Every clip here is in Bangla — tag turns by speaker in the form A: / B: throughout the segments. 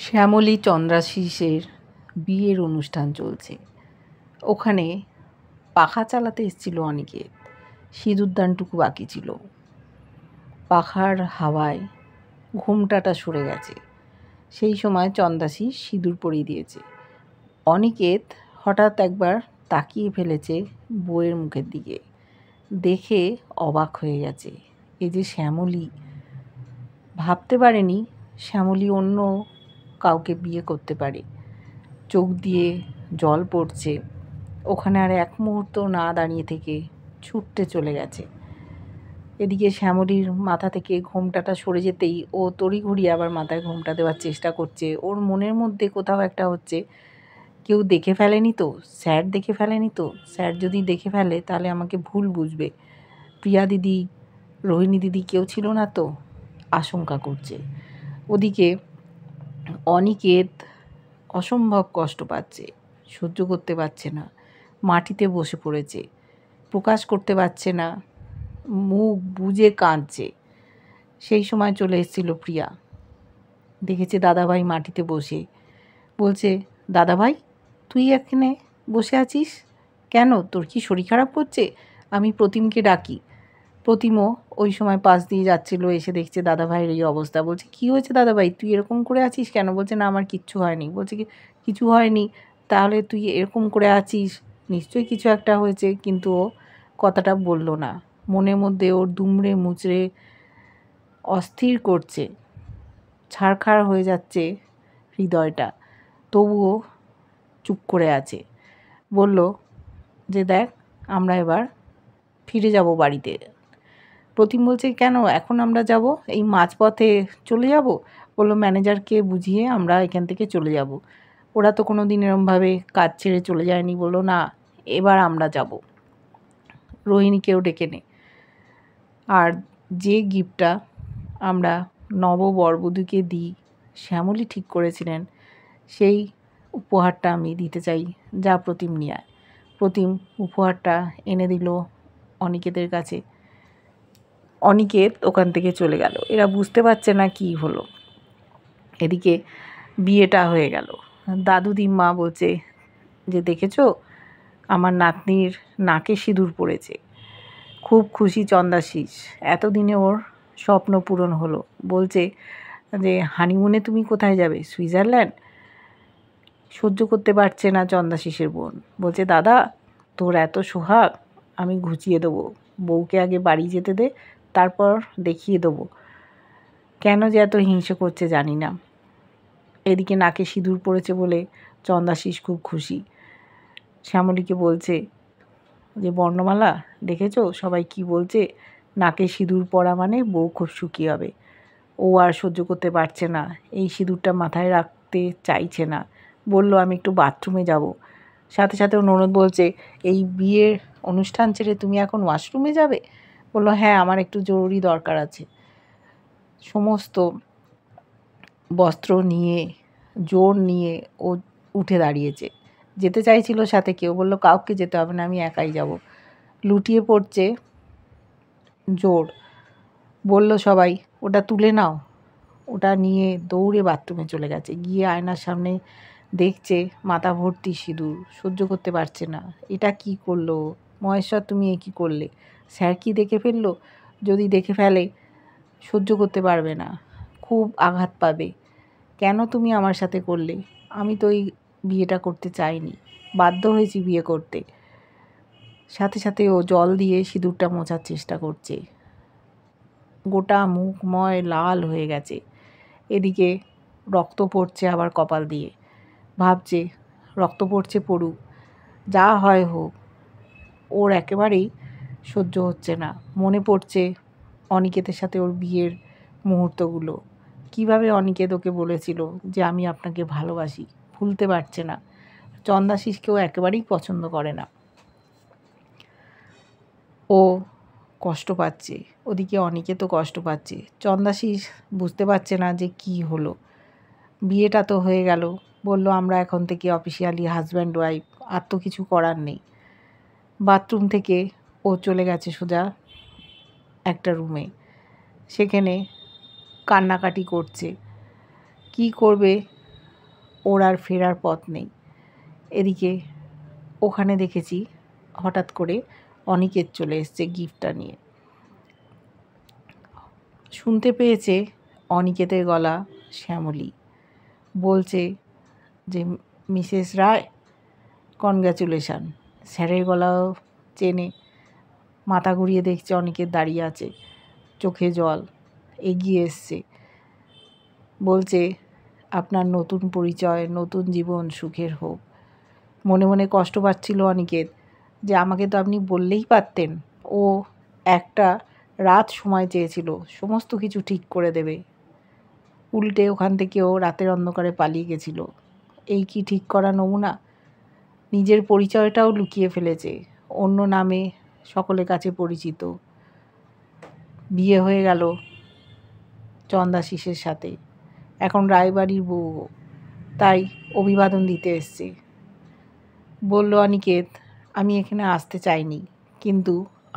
A: শ্যামলী চন্দ্রাশিসের বিয়ের অনুষ্ঠান চলছে। ওখানে পাখা চালাতে এসেছিল অনিকেত। সিঁদুরদানটুকু বাকি ছিল। পাখার হাওয়ায় ঘোমটাটা সরে গেছে। সেই সময় চন্দ্রাশিস সিঁদুর পরিয়ে দিয়েছে। অনিকেত হঠাৎ একবার তাকিয়ে ফেলেছে বউয়ের মুখের দিকে। দেখে অবাক হয়ে গেছে। এ যে শ্যামলী। ভাবতে পারেনি শ্যামলী অন্য কাউকে বিয়ে করতে পারে। চোখ দিয়ে জল পড়ছে। ওখানে আর এক মুহূর্ত না দাঁড়িয়ে থেকে ছুটতে চলে গেছে। এদিকে শ্যামলীর মাথা থেকে ঘোমটাটা সরে যেতেই ও তড়িঘড়ি আবার মাথায় ঘোমটা দেওয়ার চেষ্টা করছে। ওর মনের মধ্যে কোথাও একটা হচ্ছে, কেউ দেখে ফেলেনি তো, স্যার দেখে ফেলেনি তো, স্যার যদি দেখে ফেলে তাহলে আমাকে ভুল বুঝবে, প্রিয়া দিদি, রোহিণী দিদি কেউ ছিল না তো, আশঙ্কা করছে। ওদিকে অনিকেত অসম্ভব কষ্ট পাচ্ছে, সহ্য করতে পারছে না। মাটিতে বসে পড়েছে, প্রকাশ করতে পারছে না, মুখ বুজে কাঁদছে। সেই সময় চলে এসেছিল প্রিয়া। দেখেছে দাদাভাই মাটিতে বসে। বলছে, দাদাভাই তুই এখানে বসে আছিস কেন? তোর কি শরীর খারাপ করছে? আমি প্রতিমকে ডাকি। প্রতিমও ওই সময় পাশ দিয়ে যাচ্ছিল, এসে দেখছে দাদাভাইয়ের এই অবস্থা। বলছে, কি হয়েছে দাদাভাই, তুই এরকম করে আছিস কেন? বলছে, না আমার কিচ্ছু হয়নি। বলছে, কিছু হয়নি তাহলে তুই এরকম করে আছিস, নিশ্চয়ই কিছু একটা হয়েছে। কিন্তু ও কথাটা বলল না। মনের মধ্যে ওর দুমড়ে মুচড়ে অস্থির করছে, ছারখার হয়ে যাচ্ছে হৃদয়টা। তবুও চুপ করে আছে। বলল যে, দেখ আমরা এবার ফিরে যাব বাড়িতে। প্রতিম বলছে, কেন এখন আমরা যাব? এই মাঝপথে চলে যাব? বললো, ম্যানেজারকে বুঝিয়ে আমরা এখান থেকে চলে যাব। ওরা তো কোনো দিন এরমভাবে কাজ ছেড়ে চলে যায়নি। বললো, না এবার আমরা যাব, রোহিণীকেও ডেকে নে। আর যে গিফটটা আমরা নববরবধূকে দিই শ্যামলী ঠিক করেছিলেন, সেই উপহারটা আমি দিতে চাই, যা প্রতিম নিয়ে আয়। প্রতিম উপহারটা এনে দিল অনিকেতের কাছে। অনিকেত ওখান থেকে চলে গেল। এরা বুঝতে পারছে না কি হলো। এদিকে বিয়েটা হয়ে গেল। দাদু দিম্মা বলছে যে, দেখেছো আমার নাতনির নাকে সিঁদুর পড়েছে। খুব খুশি চন্দ্রাশিস, এতদিনে ওর স্বপ্ন পূরণ হলো। বলছে যে, হানিমুনে তুমি কোথায় যাবে? সুইজারল্যান্ড। সহ্য করতে পারছে না চন্দ্রাশিসের বোন। বলছে, দাদা তোর এত সোহাগ, আমি ঘুচিয়ে দেবো। বউকে আগে বাড়ি যেতে দে, তারপর দেখিয়ে দেবো। কেন যে এত হিংসে করছে জানি না। এদিকে নাকে সিঁদুর পড়েছে বলে চন্দ্রাশিস খুব খুশি। শ্যামলীকে বলছে যে, বর্ণমালা দেখেছো সবাই কি বলছে, নাকে সিঁদুর পরা মানে বউ খুব সুখী হবে। ও আর সহ্য করতে পারছে না, এই সিঁদুরটা মাথায় রাখতে চাইছে না। বলল, আমি একটু বাথরুমে যাব। সাথে সাথে ও ননদ বলছে, এই বিয়ের অনুষ্ঠান ছেড়ে তুমি এখন ওয়াশরুমে যাবে? বললো, হ্যাঁ আমার একটু জরুরি দরকার আছে। সমস্ত বস্ত্র নিয়ে জোর নিয়ে ও উঠে দাঁড়িয়েছে। যেতে চাইছিল সাথে কেউ, বলল কাউকে যেতে হবে না, আমি একাই যাব। লুটিয়ে পড়ছে জোর। বলল সবাই, ওটা তুলে নাও। ওটা নিয়ে দৌড়ে বাথরুমে চলে গেছে। গিয়ে আয়নার সামনে দেখছে মাথা ভর্তি সিঁদুর। সহ্য করতে পারছে না। এটা কি করলো মহেশ্বর, তুমি এ কী করলে? স্যার কি দেখে ফেললো? যদি দেখে ফেলে সহ্য করতে পারবে না, খুব আঘাত পাবে। কেন তুমি আমার সাথে করলে? আমি তো এই বিয়েটা করতে চাইনি, বাধ্য হয়েছি বিয়ে করতে। সাথে সাথে ও জল দিয়ে সিঁদুরটা মোছার চেষ্টা করছে। গোটা মুখময় লাল হয়ে গেছে। এদিকে রক্ত পড়ছে আবার কপাল দিয়ে। ভাবছে রক্ত পড়ছে পড়ুক, যা হয় হোক। ওর একেবারেই সহ্য হচ্ছে না। মনে পড়ছে অনিকেতের সাথে ওর বিয়ের মুহূর্তগুলো। কিভাবে অনিকেত ওকে বলেছিল যে, আমি আপনাকে ভালোবাসি। ভুলতে পারছে না। চন্দ্রাশিসকেও একেবারেই পছন্দ করে না। ও কষ্ট পাচ্ছে, ওদিকে অনিকেতও কষ্ট পাচ্ছে। চন্দ্রাশিস বুঝতে পারছে না যে কি হলো। বিয়েটা তো হয়ে গেল, বলল আমরা এখন থেকে অফিসিয়ালি হাজব্যান্ড ওয়াইফ, আর তো কিছু করার নেই। বাথরুম থেকে ও চলে গেছে সোজা একটা রুমে। সেখানে কান্নাকাটি করছে। কি করবে ওর আর ফেরার পথ নেই। এদিকে ওখানে দেখেছি হঠাৎ করে অনিকেত চলে এসছে গিফটটা নিয়ে। শুনতে পেয়েছে অনিকেতের গলা শ্যামলী, বলছে যে মিসেস রায় কনগ্র্যাচুলেশান। স্যারের গলাও চেনে। মাথা ঘুরিয়ে দেখছে অনিকেত দাঁড়িয়ে আছে, চোখে জল, এগিয়ে এসছে, বলছে আপনার নতুন পরিচয়, নতুন জীবন সুখের হোক। মনে মনে কষ্ট পাচ্ছিল অনিকেত যে আমাকে তো আপনি বললেই পারতেন। ও একটা রাত সময় চেয়েছিল, সমস্ত কিছু ঠিক করে দেবে, উল্টে ওখান থেকেও রাতের অন্ধকারে পালিয়ে গেছিল। এই কি ঠিক করা নমুনা? নিজের পরিচয়টাও লুকিয়ে ফেলেছে, অন্য নামে সকলের কাছে পরিচিত। বিয়ে হয়ে গেল চন্দাশিসের সাথে, এখন রায়বাড়ির বউ, তাই অভিবাদন দিতে এসছে। বলল অনিকেত, আমি এখানে আসতে চাইনি, কিন্তু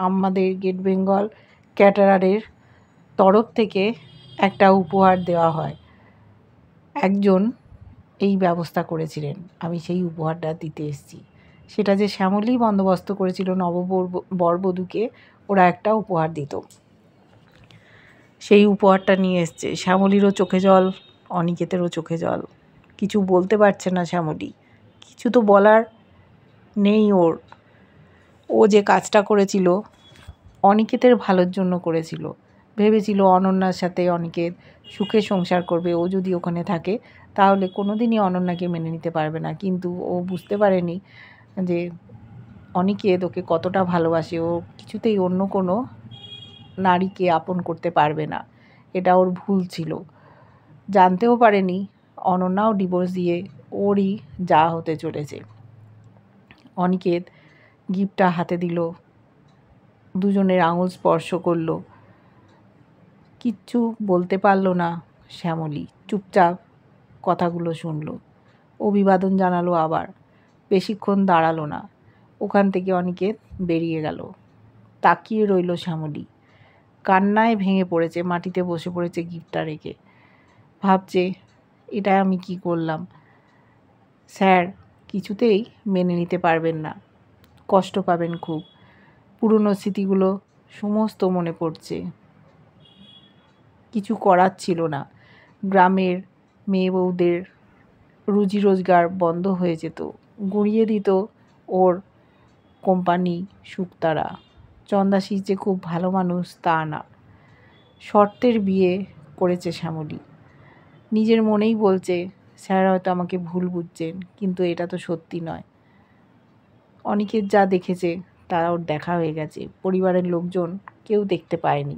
A: আমাদের গেট বেঙ্গল ক্যাটারারের তরফ থেকে একটা উপহার দেওয়া হয়। একজন এই ব্যবস্থা করেছিলেন, আমি সেই উপহারটা দিতে এসেছি। সেটা যে শ্যামলী বন্দোবস্ত করেছিল বরবধূকে ওরা একটা উপহার দিত, সেই উপহারটা নিয়ে এসছে। শ্যামলীরও চোখে জল, অনিকেতেরও চোখে জল। কিছু বলতে পারছে না শ্যামলী, কিছু তো বলার নেই ওর। ও যে কাজটা করেছিল অনিকেতের ভালোর জন্য করেছিল। ভেবেছিল অনন্যার সাথে অনিকেত সুখে সংসার করবে। ও যদি ওখানে থাকে তাহলে কোনো দিনই অনন্যাকে মেনে নিতে পারবে না। কিন্তু ও বুঝতে পারেনি যে অনিকেত ওকে কতটা ভালোবাসে। ও কিছুতেই অন্য কোনো নারীকে আপন করতে পারবে না, এটা ওর ভুল ছিল। জানতেও পারেনি অনন্যাও ডিভোর্স দিয়ে ওরই যা হতে চলেছে। অনিকেত গিফটটা হাতে দিল, দুজনের আঙুল স্পর্শ করলো। কিচ্ছু বলতে পারল না শ্যামলী, চুপচাপ কথাগুলো শুনল। অভিবাদন জানালো আবার, বেশিক্ষণ দাঁড়ালো না, ওখান থেকে অনিকেত বেরিয়ে গেল। তাকিয়ে রইল শ্যামলী, কান্নায় ভেঙে পড়েছে, মাটিতে বসে পড়েছে গিফটটা রেখে। ভাবছে এটা আমি কি করলাম। স্যার কিছুতেই মেনে নিতে পারবেন না, কষ্ট পাবেন খুব। পুরনো স্মৃতিগুলো সমস্ত মনে পড়ছে। কিছু করার ছিল না, গ্রামের মেয়ে বউদের রুজি রোজগার বন্ধ হয়ে যেত, গুঁড়িয়ে দিত ওর কোম্পানি শুকতারা। চন্দাশিস যে খুব ভালো মানুষ তা না। শর্তের বিয়ে করেছে শ্যামলী। নিজের মনেই বলছে স্যার হয়তো আমাকে ভুল বুঝছেন, কিন্তু এটা তো সত্যি নয়। অনিকেত যা দেখেছে তা ওর দেখা হয়ে গেছে। পরিবারের লোকজন কেউ দেখতে পায়নি,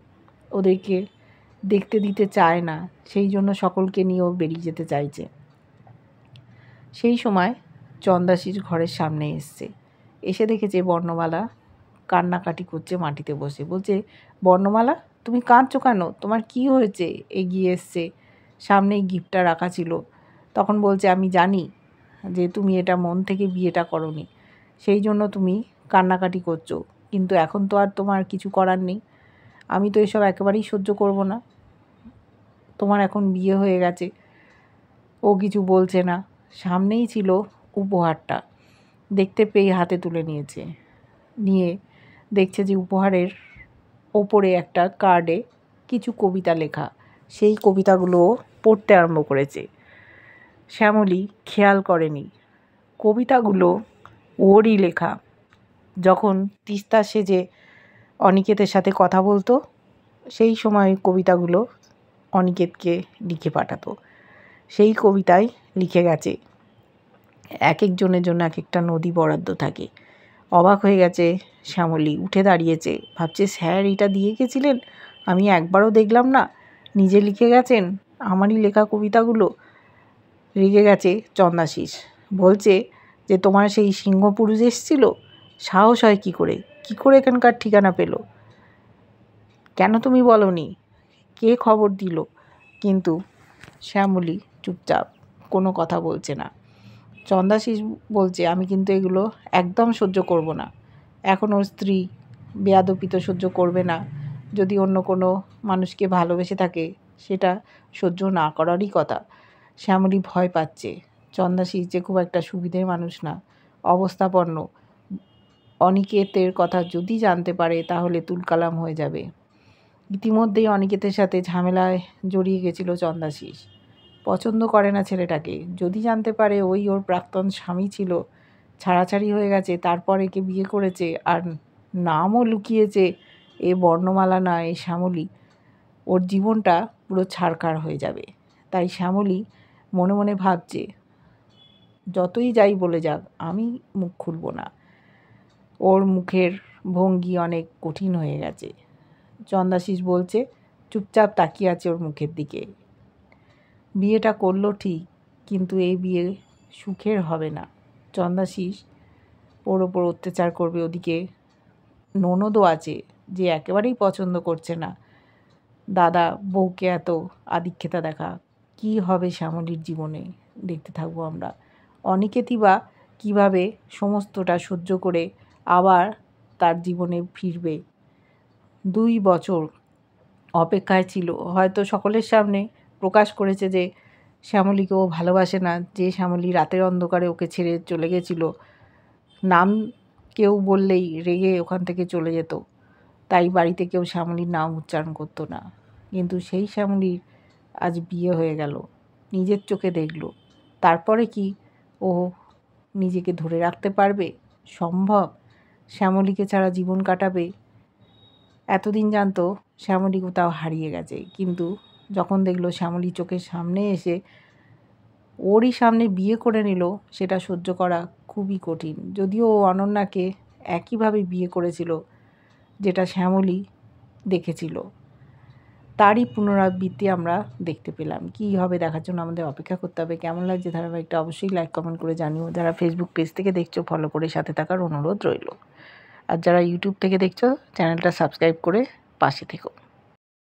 A: ওদেরকে দেখতে দিতে চায় না, সেই জন্য সকলকে নিয়েও বেরিয়ে যেতে চাইছে। সেই সময় চন্দাশিস ঘরের সামনে এসছে, এসে দেখেছে বর্ণমালা কান্নাকাটি করছে মাটিতে বসে। বলছে, বর্ণমালা তুমি কাঁদছো কেন, তোমার কি হয়েছে? এগিয়ে এসছে, সামনেই গিফটটা রাখা ছিল। তখন বলছে, আমি জানি যে তুমি এটা মন থেকে বিয়েটা করোনি, সেই জন্য তুমি কান্নাকাটি করছো, কিন্তু এখন তো আর তোমার কিছু করার নেই। আমি তো এসব একেবারেই সহ্য করব না। তোমার এখন বিয়ে হয়ে গেছে। ও কিছু বলছে না, সামনেই ছিল উপহারটা, দেখতে পেয়ে হাতে তুলে নিয়েছে। নিয়ে দেখছে যে উপহারের ওপরে একটা কার্ডে কিছু কবিতা লেখা, সেই কবিতাগুলো পড়তে আরম্ভ করেছে। শ্যামলী খেয়াল করেনি কবিতাগুলো ওরই লেখা। যখন তিস্তা সেজে অনিকেতের সাথে কথা বলতো, সেই সময় কবিতাগুলো অনিকেতকে লিখে পাঠাতো। সেই কবিতায় লিখে গেছে, এক একজনের জন্য এক একটা নদী বরাদ্দ থাকে। অবাক হয়ে গেছে শ্যামলী, উঠে দাঁড়িয়েছে, ভাবছে স্যার এটা দিয়ে গেছিলেন, আমি একবারও দেখলাম না, নিজে লিখে গেছেন আমারই লেখা কবিতাগুলো। রেগে গেছে চন্দাশিস, বলছে যে তোমার সেই সিংহ পুরুষ এসেছিল, সাহস হয় কী করে এখানকার ঠিকানা পেল, কেন তুমি বলনি, কে খবর দিল? কিন্তু শ্যামলী চুপচাপ, কোনো কথা বলছে না। চন্দাশিস বলছে, আমি কিন্তু এগুলো একদম সহ্য করব না। এখন ওর স্ত্রী বেয়াদবি তো সহ্য করবে না, যদি অন্য কোনো মানুষকে ভালোবেসে থাকে সেটা সহ্য না করারই কথা। শ্যামলী ভয় পাচ্ছে, চন্দাশিস যে খুব একটা সুবিধের মানুষ না, অবস্থাপন্ন। অনিকেতের কথা যদি জানতে পারে তাহলে তুলকালাম হয়ে যাবে। ইতিমধ্যেই অনিকেতের সাথে ঝামেলায় জড়িয়ে গেছিল চন্দাশিস। পছন্দ করে না ছেলেটাকে। যদি জানতে পারে ওই ওর প্রাক্তন স্বামী ছিল, ছাড়াছাড়ি হয়ে গেছে, তারপর একে বিয়ে করেছে আর নামও লুকিয়েছে এ বর্ণমালা না, এ শ্যামলী, ওর জীবনটা পুরো ছারখার হয়ে যাবে। তাই শ্যামলী মনে মনে ভাবছে, যতই যাই বলে যাক আমি মুখ খুলব না। ওর মুখের ভঙ্গি অনেক কঠিন হয়ে গেছে। চন্দাশিস বলছে, চুপচাপ তাকিয়ে আছে ওর মুখের দিকে। বিয়েটা করলো ঠিক, কিন্তু এই বিয়ে সুখের হবে না। চন্দাশিস ওর ওপর অত্যাচার করবে। ওদিকে ননদও আছে যে একেবারেই পছন্দ করছে না দাদা বউকে এত আদিক্ষেতা দেখা। কি হবে শ্যামলীর জীবনে, দেখতে থাকবো আমরা। অনিকেতই বা কীভাবে সমস্তটা সহ্য করে আবার তার জীবনে ফিরবে। 2 বছর অপেক্ষায় ছিল। হয়তো সকলের সামনে প্রকাশ করেছে যে শ্যামলীকে ও ভালোবাসে না, যে শ্যামলী রাতের অন্ধকারে ওকে ছেড়ে চলে গেছিল। নাম কেউ বললেই রেগে ওখান থেকে চলে যেত, তাই বাড়িতে কেউ শ্যামলীর নাম উচ্চারণ করতো না। কিন্তু সেই শ্যামলীর আজ বিয়ে হয়ে গেল, নিজের চোখে দেখলো। তারপরে কি ও নিজেকে ধরে রাখতে পারবে? সম্ভব? শ্যামলীকে ছাড়া জীবন কাটাবে? এতদিন জানতো শ্যামলী কোথাও হারিয়ে গেছে, কিন্তু যখন দেখলো শ্যামলী চোখের সামনে এসে ওরই সামনে বিয়ে করে নিল, সেটা সহ্য করা খুবই কঠিন। যদিও ও অনন্যাকে একইভাবে বিয়ে করেছিল যেটা শ্যামলী দেখেছিল, তারই পুনরাবৃত্তি আমরা দেখতে পেলাম। কী হবে দেখার জন্য আমাদের অপেক্ষা করতে হবে। কেমন লাগছে ধারাবাহিকটা অবশ্যই লাইক কমেন্ট করে জানিও। যারা ফেসবুক পেজ থেকে দেখছো ফলো করে সাথে থাকার অনুরোধ রইল। আর যারা ইউটিউব থেকে দেখছো চ্যানেলটা সাবস্ক্রাইব করে পাশে থেকো।